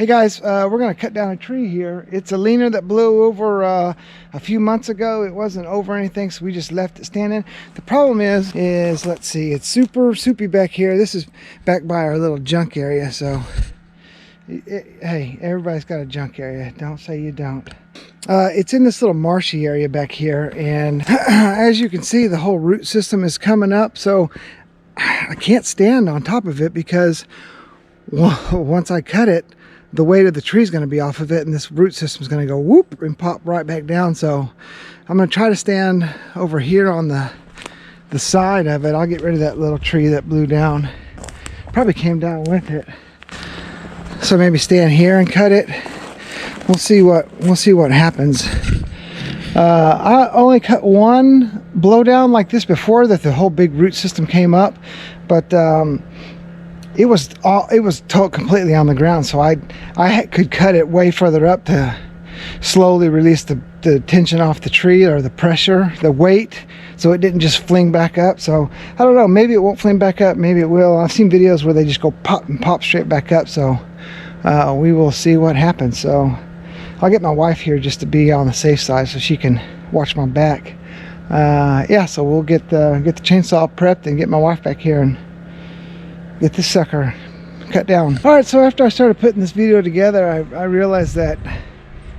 Hey guys, we're going to cut down a tree here. It's a leaner that blew over a few months ago. It wasn't over anything, so we just left it standing. The problem is let's see, it's super soupy back here. This is back by our little junk area, so hey, everybody's got a junk area. Don't say you don't. It's in this little marshy area back here, and as you can see, the whole root system is coming up, so I can't stand on top of it because once I cut it, the weight of the tree is going to be off of it, and this root system is going to go whoop and pop right back down. So I'm going to try to stand over here on the side of it. I'll get rid of that little tree that blew down. Probably came down with it. So maybe stand here and cut it. We'll see what happens. I only cut one blowdown like this before, that the whole big root system came up, but it was completely on the ground, so I could cut it way further up to slowly release the tension off the tree, or the pressure, the weight, so it didn't just fling back up. So I don't know, maybe it won't fling back up, maybe it will. I've seen videos where they just go pop and pop straight back up, so we will see what happens. So I'll get my wife here just to be on the safe side so she can watch my back. Yeah, so we'll get the chainsaw prepped and get my wife back here and get this sucker cut down. All right, so after I started putting this video together, I realized that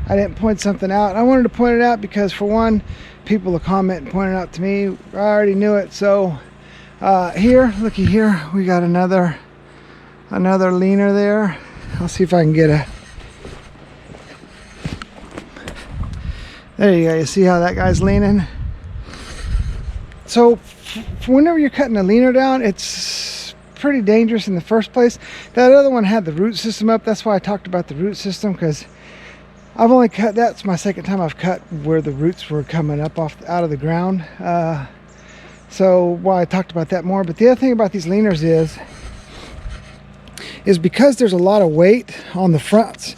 I didn't point something out. I wanted to point it out because, for one, people will comment and point it out to me. I already knew it. So here, looky here, we got another leaner there. I'll see if I can get a, there you go. You see how that guy's leaning? So whenever you're cutting a leaner down, it's pretty dangerous in the first place. That other one had the root system up. That's why I talked about the root system, because I've only cut, that's my second time I've cut where the roots were coming up out of the ground. So why I talked about that more. But the other thing about these leaners is because there's a lot of weight on the front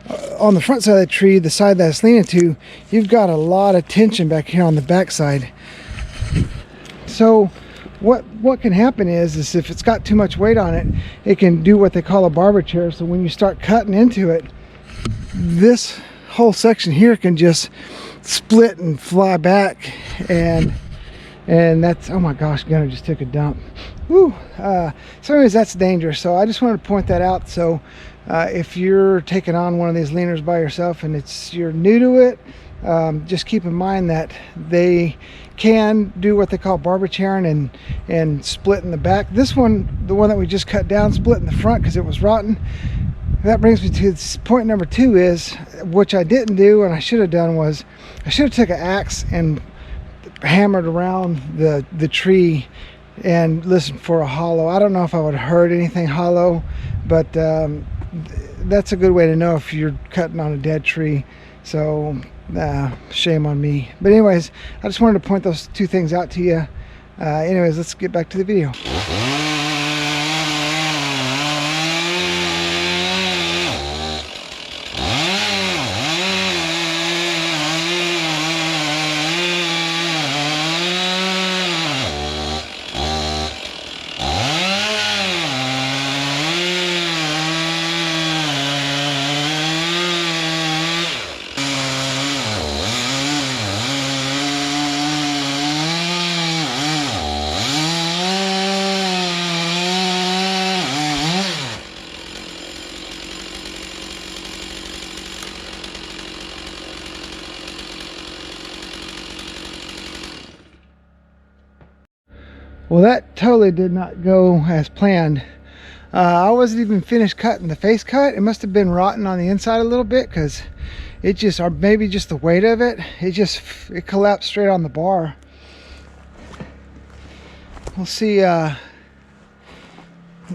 side of the tree, the side that it's leaning to, you've got a lot of tension back here on the back side. So what can happen is if it's got too much weight on it, it can do what they call a barber chair. So when you start cutting into it, this whole section here can just split and fly back, and that's, oh my gosh, Gunner just took a dump. Woo. So anyways, that's dangerous. So I just wanted to point that out. So if you're taking on one of these leaners by yourself and you're new to it, just keep in mind that they can do what they call barber chairing and split in the back. This one, the one that we just cut down, split in the front because it was rotten. That brings me to point number 2, is, which I didn't do and I should have done, was I should have took an axe and hammered around the tree and listened for a hollow. I don't know if I would have heard anything hollow, but that's a good way to know if you're cutting on a dead tree. So shame on me. But anyways, I just wanted to point those 2 things out to you. Anyways, let's get back to the video. Well, that totally did not go as planned. I wasn't even finished cutting the face cut. It must have been rotten on the inside a little bit, because it just, or maybe just the weight of it, it collapsed straight on the bar. We'll see. I'll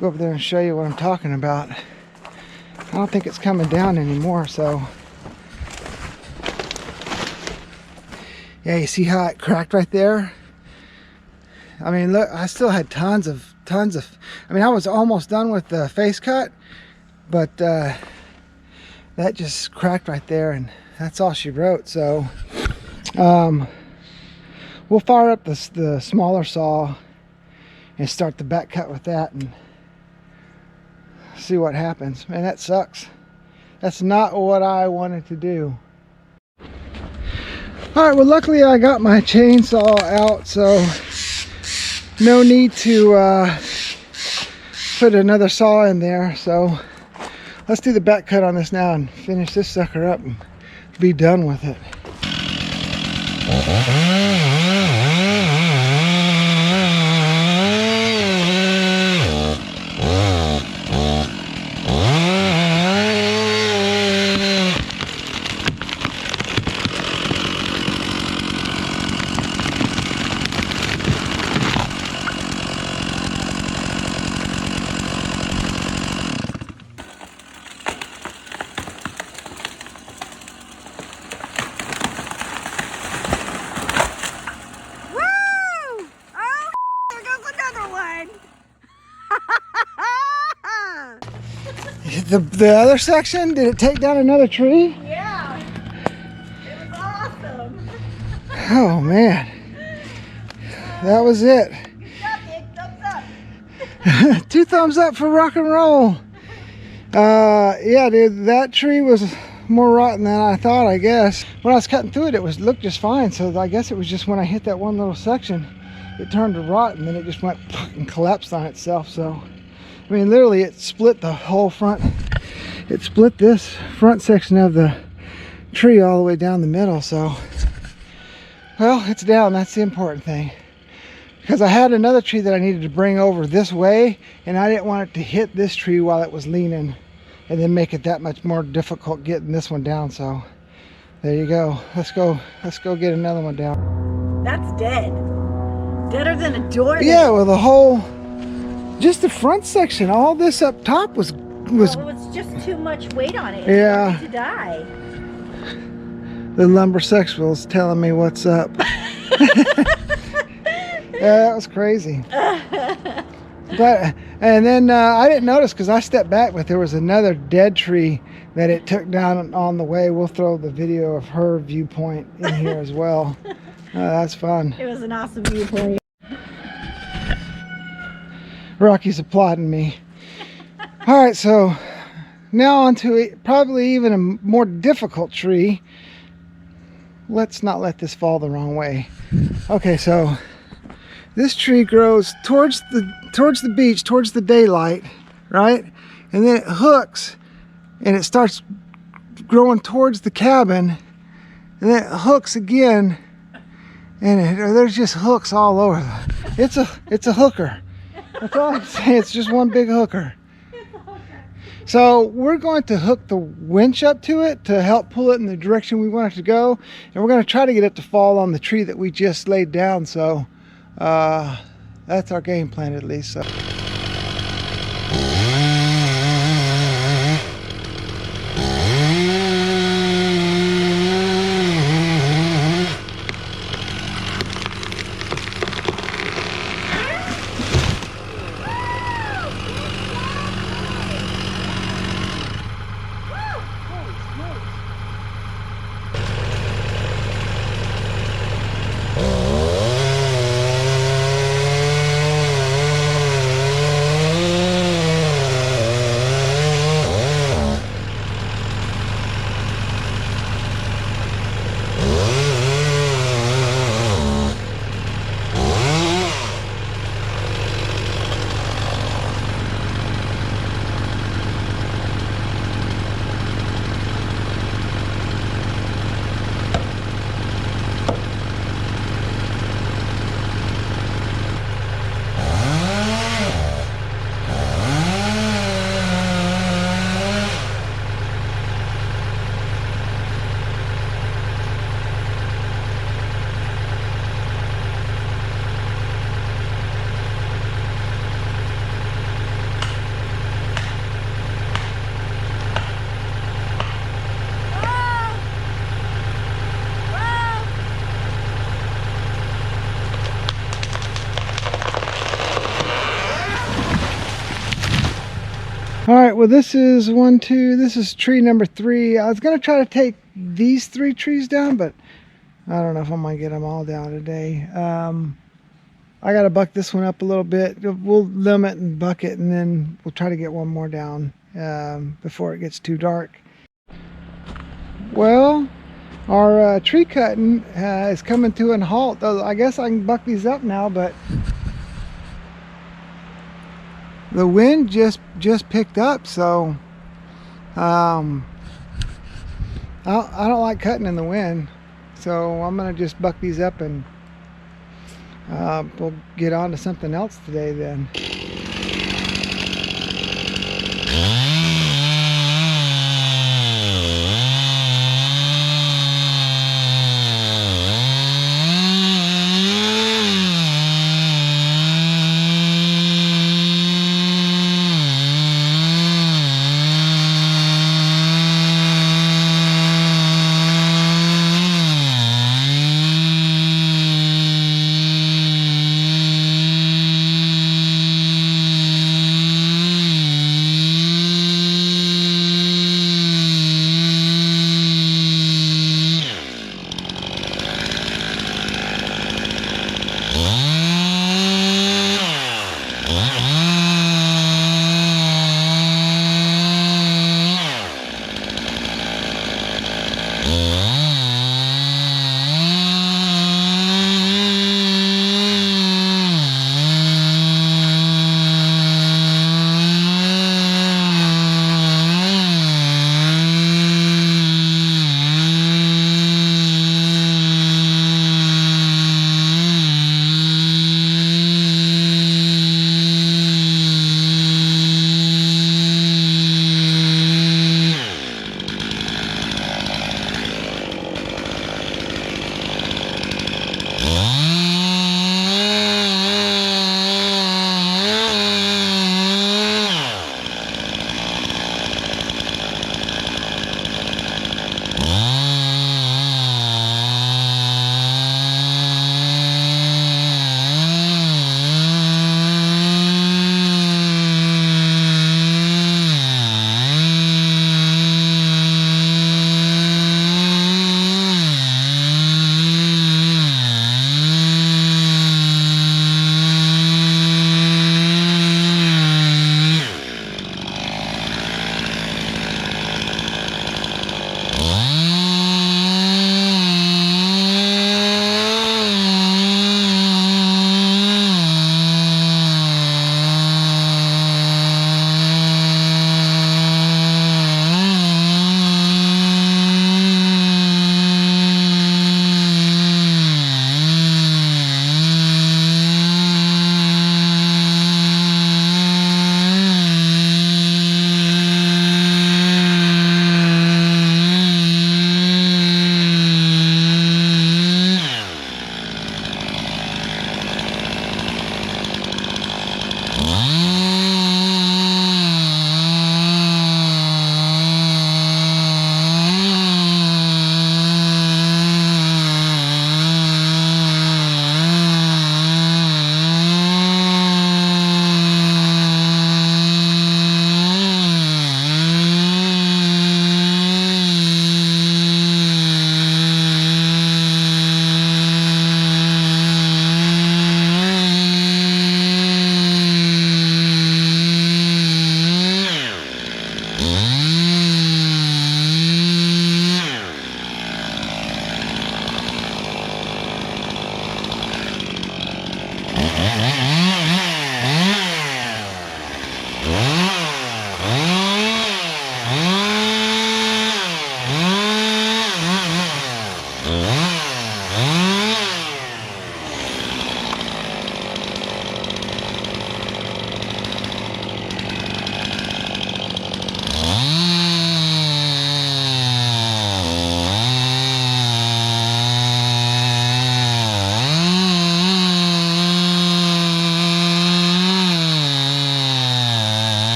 go over there and show you what I'm talking about. I don't think it's coming down anymore, so yeah, you see how it cracked right there? I mean, look, I still had tons of, I mean, I was almost done with the face cut, but that just cracked right there, and that's all she wrote. So we'll fire up the smaller saw and start the back cut with that and see what happens. Man, that sucks. That's not what I wanted to do. All right, well, luckily I got my chainsaw out, so no need to put another saw in there. So let's do the back cut on this now and finish this sucker up and be done with it. The other section, did it take down another tree? Yeah, it was awesome. Oh man, that was it. Good job, Nick. Thumbs up. 2 thumbs up for rock and roll. Yeah, dude, that tree was more rotten than I thought, I guess. When I was cutting through it, it looked just fine. So I guess it was just when I hit that one little section, it turned to rot, and then it just went and collapsed on itself. So, I mean, literally, it split the whole front. It split this front section of the tree all the way down the middle. So, well, it's down. That's the important thing. Because I had another tree that I needed to bring over this way, and I didn't want it to hit this tree while it was leaning and then make it that much more difficult getting this one down. So there you go. Let's go get another one down. That's dead. Deader than a door. Yeah, well, the whole, just the front section, all this up top was Well, it was just too much weight on it. Yeah. It wanted to die. The lumbersexual's telling me what's up. Yeah, that was crazy. But and then I didn't notice because I stepped back, but there was another dead tree that it took down on the way. We'll throw the video of her viewpoint in here as well. That's fun. It was an awesome viewpoint. Rocky's applauding me. All right, so now on to probably even a more difficult tree. Let's not let this fall the wrong way. Okay, so this tree grows towards the beach, towards the daylight, right? And then it hooks and it starts growing towards the cabin, and then it hooks again, and there's just hooks all over. It's a hooker. That's all I'm saying. It's just one big hooker. So we're going to hook the winch up to it to help pull it in the direction we want it to go, and we're going to try to get it to fall on the tree that we just laid down. So that's our game plan, at least. So. All right, well, this is this is tree number 3. I was gonna try to take these 3 trees down, but I don't know if I'm gonna get them all down today. I gotta buck this one up a little bit. We'll limit and buck it, and then we'll try to get one more down before it gets too dark. Well, our tree cutting is coming to an halt. I guess I can buck these up now, but the wind just picked up, so I don't like cutting in the wind, so I'm gonna just buck these up and we'll get on to something else today then.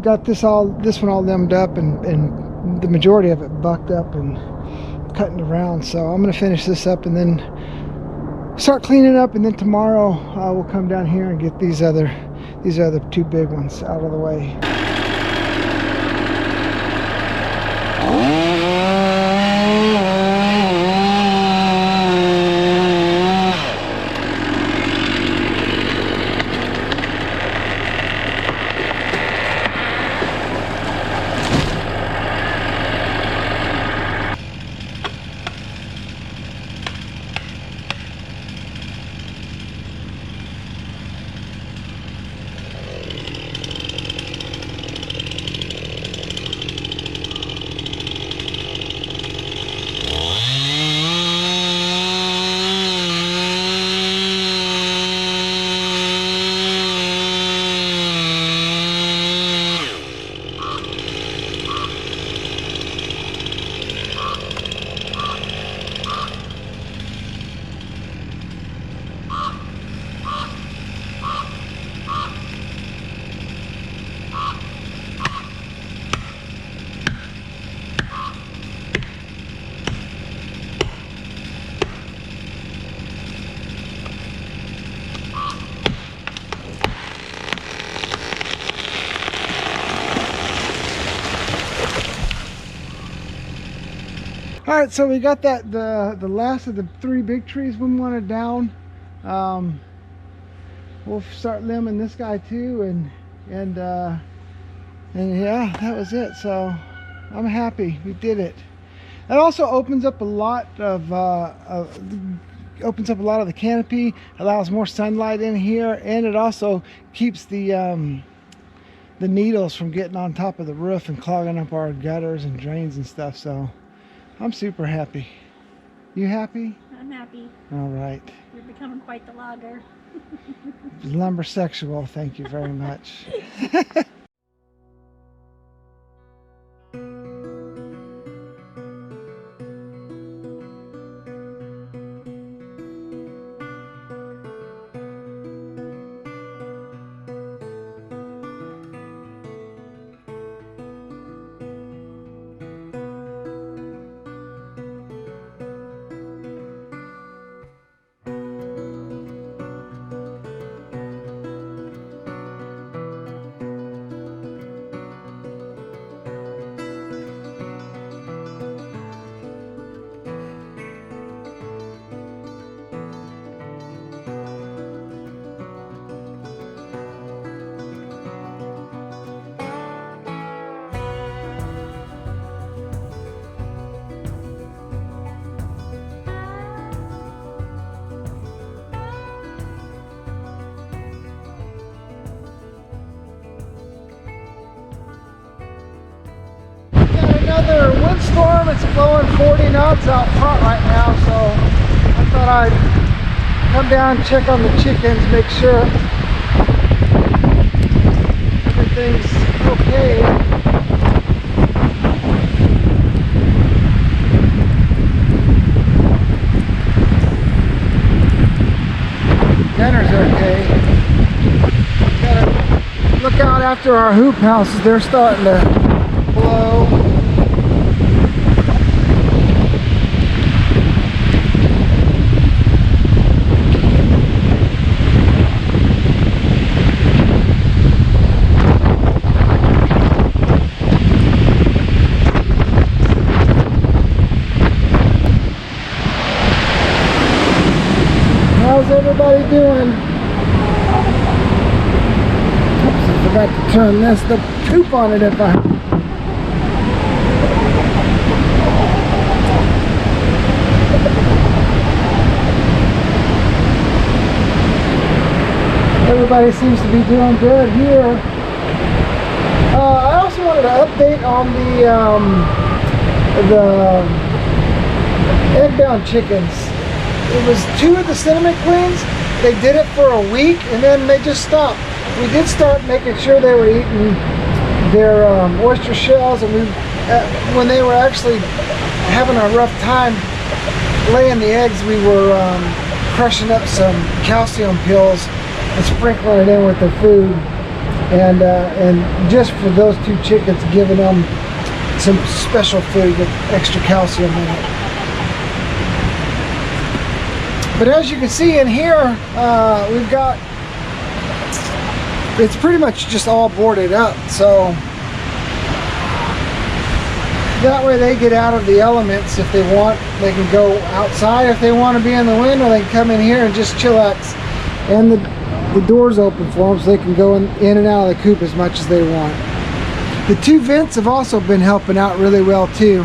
got this one all limbed up, and the majority of it bucked up and cutting around. So I'm gonna finish this up and then start cleaning up, and then tomorrow we'll come down here and get these other two big ones out of the way. All right, so we got the last of the 3 big trees we wanted down. We'll start limbing this guy too, and yeah, that was it. So I'm happy we did it. It also opens up a lot of the canopy, allows more sunlight in here, and it also keeps the needles from getting on top of the roof and clogging up our gutters and drains and stuff. So I'm super happy. You happy? I'm happy. All right. You're becoming quite the logger. Lumbersexual, thank you very much. Another windstorm. It's blowing 40 knots out front right now, so I thought I'd come down and check on the chickens, make sure everything's okay. Dinner's okay. Gotta look out after our hoop houses. They're starting to blow. How's everybody doing? Oops, I forgot to turn the poop on it if I... Everybody seems to be doing good here. I also wanted to update on the egg-bound chickens. It was 2 of the cinnamon queens. They did it for a week and then they just stopped. We did start making sure they were eating their oyster shells, and when they were actually having a rough time laying the eggs, we were crushing up some calcium pills and sprinkling it in with their food. And just for those 2 chickens, giving them some special food with extra calcium in it. But as you can see in here, we've got, it's pretty much just all boarded up, so that way they get out of the elements. If they want, they can go outside. If they want to be in the wind, or they can come in here and just chillax. And the door's open for them, so they can go in and out of the coop as much as they want. The 2 vents have also been helping out really well too.